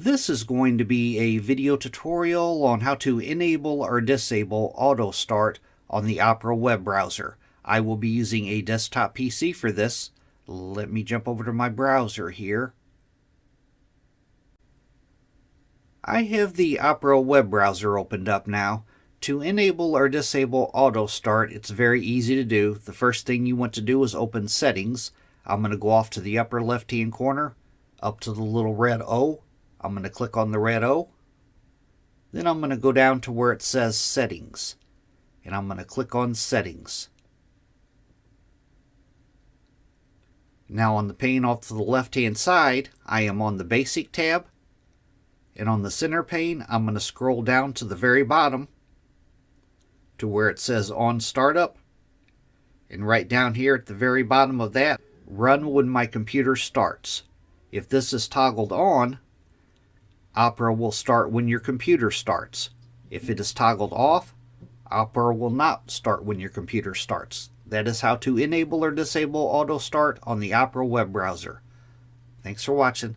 This is going to be a video tutorial on how to enable or disable Autostart on the Opera web browser. I will be using a desktop PC for this. Let me jump over to my browser here. I have the Opera web browser opened up now. To enable or disable Autostart, it's very easy to do. The first thing you want to do is open Settings. I'm going to go off to the upper left-hand corner, up to the little red O. I'm going to click on the red O. Then I'm going to go down to where it says Settings. And I'm going to click on Settings. Now on the pane off to the left-hand side, I am on the Basic tab. And on the center pane, I'm going to scroll down to the very bottom to where it says On Startup. And right down here at the very bottom of that, Run when my computer starts. If this is toggled on, Opera will start when your computer starts. If it is toggled off, Opera will not start when your computer starts. That is how to enable or disable Autostart on the Opera web browser. Thanks for watching.